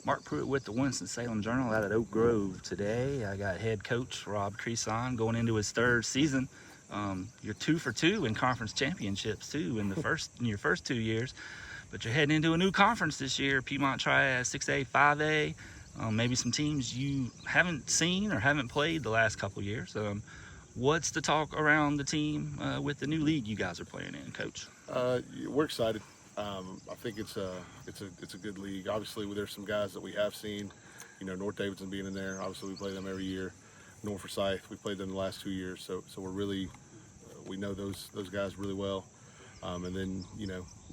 Mark Pruitt with the Winston-Salem Journal out at Oak Grove today. I got head coach Rob Creason going into his third season. You're 2 for 2 in conference championships too in your first 2 years, but you're heading into a new conference this year, Piedmont Triad 6A, 5A. Maybe some teams you haven't seen or haven't played the last couple years. What's the talk around the team with the new league you guys are playing in, Coach? We're excited. I think it's a good league. Obviously, there's some guys that we have seen. North Davidson being in there. Obviously, we play them every year. North Forsyth, we played them the last 2 years. So we're really we know those guys really well. And then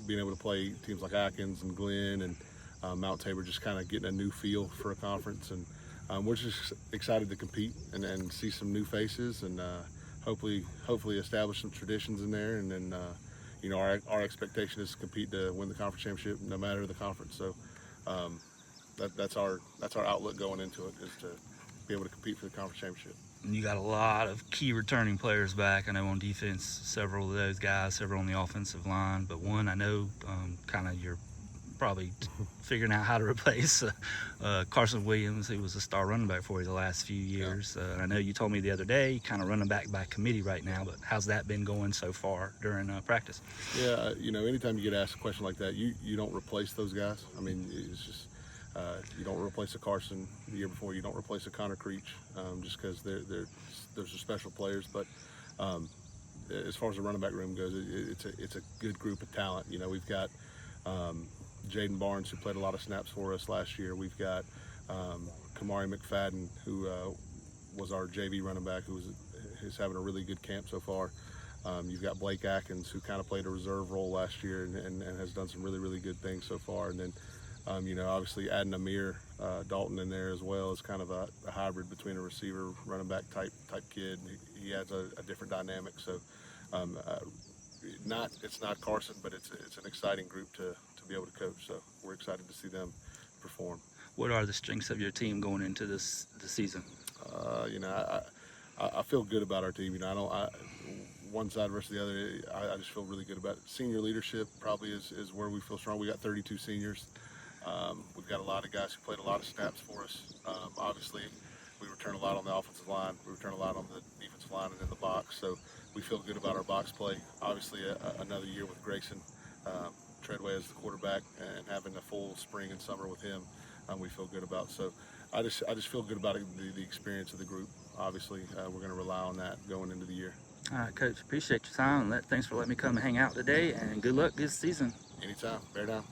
being able to play teams like Atkins and Glenn and Mount Tabor, just kind of getting a new feel for a conference, and we're just excited to compete and see some new faces, and hopefully establish some traditions in there, and then. Our expectation is to compete to win the conference championship, no matter the conference. So that's our outlook going into it, is to be able to compete for the conference championship. And you got a lot of key returning players back. I know on defense, several of those guys, several on the offensive line, but one I know kind of you're probably figuring out how to replace Carson Williams, who was a star running back for you the last few years. I know you told me the other day, kind of running back by committee right now, but how's that been going so far during practice? Yeah, anytime you get asked a question like that, you don't replace those guys. I mean, it's just you don't replace a Carson the year before. You don't replace a Connor Creech, just because those are special players. But as far as the running back room goes, it's a good group of talent. We've got Jaden Barnes, who played a lot of snaps for us last year. We've got Kamari McFadden, who was our JV running back, who's having a really good camp so far. You've got Blake Atkins, who kind of played a reserve role last year and has done some really, really good things so far. And then, obviously adding Amir Dalton in there as well is kind of a hybrid between a receiver, running back type kid. He adds a different dynamic. So it's not Carson, but it's an exciting group to be able to coach. So we're excited to see them perform. What are the strengths of your team going into the season? I feel good about our team. I don't. One side versus the other. I just feel really good about it. Senior leadership probably is where we feel strong. We got 32 seniors. We've got a lot of guys who played a lot of snaps for us. Obviously, we return a lot on the offensive line. We return a lot on the defensive line and in the box. So we feel good about our box play. Obviously, another year with Grayson Treadway as the quarterback, and having a full spring and summer with him, we feel good about. So I just feel good about the experience of the group. Obviously, we're going to rely on that going into the year. All right, Coach, appreciate your time. Thanks for letting me come and hang out today, and good luck this season. Anytime. Bear down.